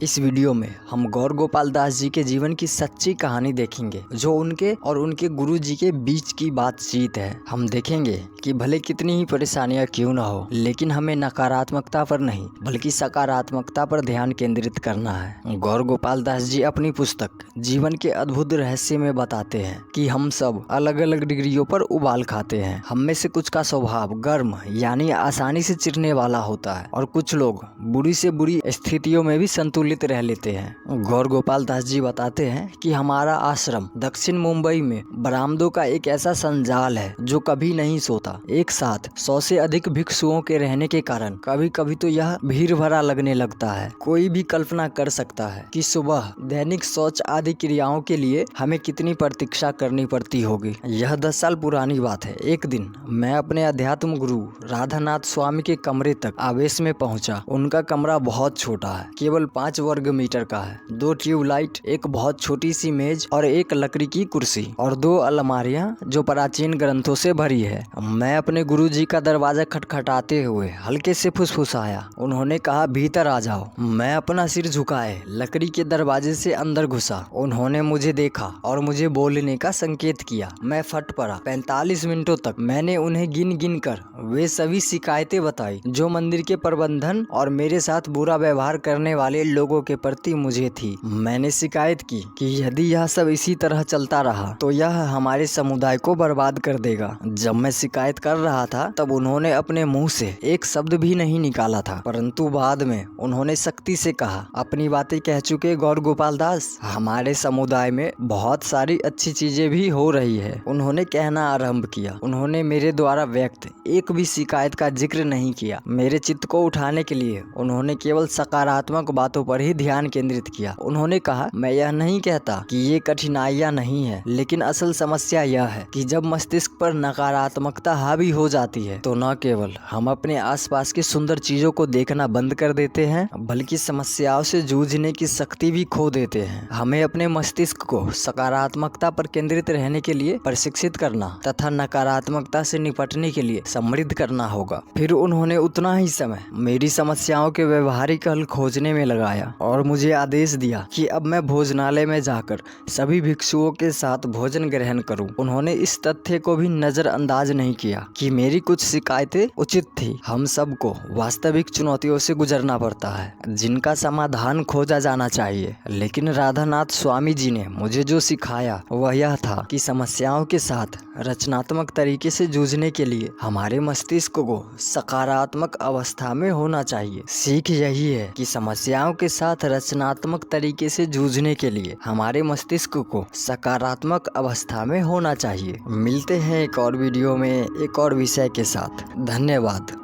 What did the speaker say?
इस वीडियो में हम गौर गोपाल दास जी के जीवन की सच्ची कहानी देखेंगे, जो उनके और उनके गुरु जी के बीच की बातचीत है। हम देखेंगे कि भले कितनी ही परेशानियां क्यों ना हो, लेकिन हमें नकारात्मकता पर नहीं बल्कि सकारात्मकता पर ध्यान केंद्रित करना है। गौर गोपाल दास जी अपनी पुस्तक जीवन के अद्भुत रहस्य में बताते हैं कि हम सब अलग अलग डिग्रियों पर उबाल खाते हैं। हम में से कुछ का स्वभाव गर्म यानी आसानी से चिढ़ने वाला होता है और कुछ लोग बुरी से बुरी स्थितियों में भी संतुलित रह लेते हैं। गौर गोपाल दास जी बताते हैं कि हमारा आश्रम दक्षिण मुंबई में बरामदों का एक ऐसा संजाल है जो कभी नहीं सोता। एक साथ 100 से अधिक भिक्षुओं के रहने के कारण कभी कभी तो यह भीड़ भरा लगने लगता है। कोई भी कल्पना कर सकता है कि सुबह दैनिक शौच आदि क्रियाओं के लिए हमें कितनी प्रतीक्षा करनी पड़ती होगी। यह 10 साल पुरानी बात है। एक दिन मैं अपने अध्यात्म गुरु राधानाथ स्वामी के कमरे तक आवेश में पहुंचा। उनका कमरा बहुत छोटा है, केवल 5 वर्ग मीटर का है। 2 ट्यूबलाइट, एक बहुत छोटी सी मेज और एक लकड़ी की कुर्सी और 2 अलमारियां जो प्राचीन ग्रंथों से भरी है। मैं अपने गुरुजी का दरवाजा खटखटाते हुए हल्के से फुसफुसाया। उन्होंने कहा, भीतर आ जाओ। मैं अपना सिर झुकाए लकड़ी के दरवाजे से अंदर घुसा। उन्होंने मुझे देखा और मुझे बोलने का संकेत किया। मैं फट पड़ा। 45 मिनटों तक मैंने उन्हें गिन गिन कर वे सभी शिकायतें बताई जो मंदिर के प्रबंधन और मेरे साथ बुरा व्यवहार करने वाले लोगों के प्रति मुझे थी। मैंने शिकायत की कि यदि यह सब इसी तरह चलता रहा तो यह हमारे समुदाय को बर्बाद कर देगा। जब मैं शिकायत कर रहा था तब उन्होंने अपने मुंह से एक शब्द भी नहीं निकाला था, परंतु बाद में उन्होंने सख्ती से कहा, अपनी बातें कह चुके गौर गोपाल दास, हमारे समुदाय में बहुत सारी अच्छी चीजें भी हो रही है। उन्होंने कहना आरंभ किया। उन्होंने मेरे द्वारा व्यक्त एक भी शिकायत का जिक्र नहीं किया। मेरे चित्त को उठाने के लिए उन्होंने केवल सकारात्मक बातों पर ही ध्यान केंद्रित किया। उन्होंने कहा, मैं यह नहीं कहता कि ये कठिनाइयां नहीं है, लेकिन असल समस्या यह है कि जब मस्तिष्क पर नकारात्मकता हावी हो जाती है तो न केवल हम अपने आसपास की सुंदर चीजों को देखना बंद कर देते हैं, बल्कि समस्याओं से जूझने की शक्ति भी खो देते हैं। हमें अपने मस्तिष्क को सकारात्मकता पर केंद्रित रहने के लिए प्रशिक्षित करना तथा नकारात्मकता से निपटने के लिए समृद्ध करना होगा। फिर उन्होंने उतना ही समय मेरी समस्याओं के व्यवहारिक हल खोजने में लगाया और मुझे आदेश दिया कि अब मैं भोजनालय में जाकर सभी भिक्षुओं के साथ भोजन ग्रहण करूं। उन्होंने इस तथ्य को भी नजरअंदाज नहीं किया कि मेरी कुछ शिकायतें उचित थी। हम सबको वास्तविक चुनौतियों से गुजरना पड़ता है जिनका समाधान खोजा जाना चाहिए, लेकिन राधानाथ स्वामी जी ने मुझे जो सिखाया वह यह था कि समस्याओं के साथ रचनात्मक तरीके से जूझने के लिए हमारे मस्तिष्क को सकारात्मक अवस्था में होना चाहिए। सीख यही है कि समस्याओं के साथ रचनात्मक तरीके से जूझने के लिए हमारे मस्तिष्क को सकारात्मक अवस्था में होना चाहिए। मिलते हैं एक और वीडियो में एक और विषय के साथ। धन्यवाद।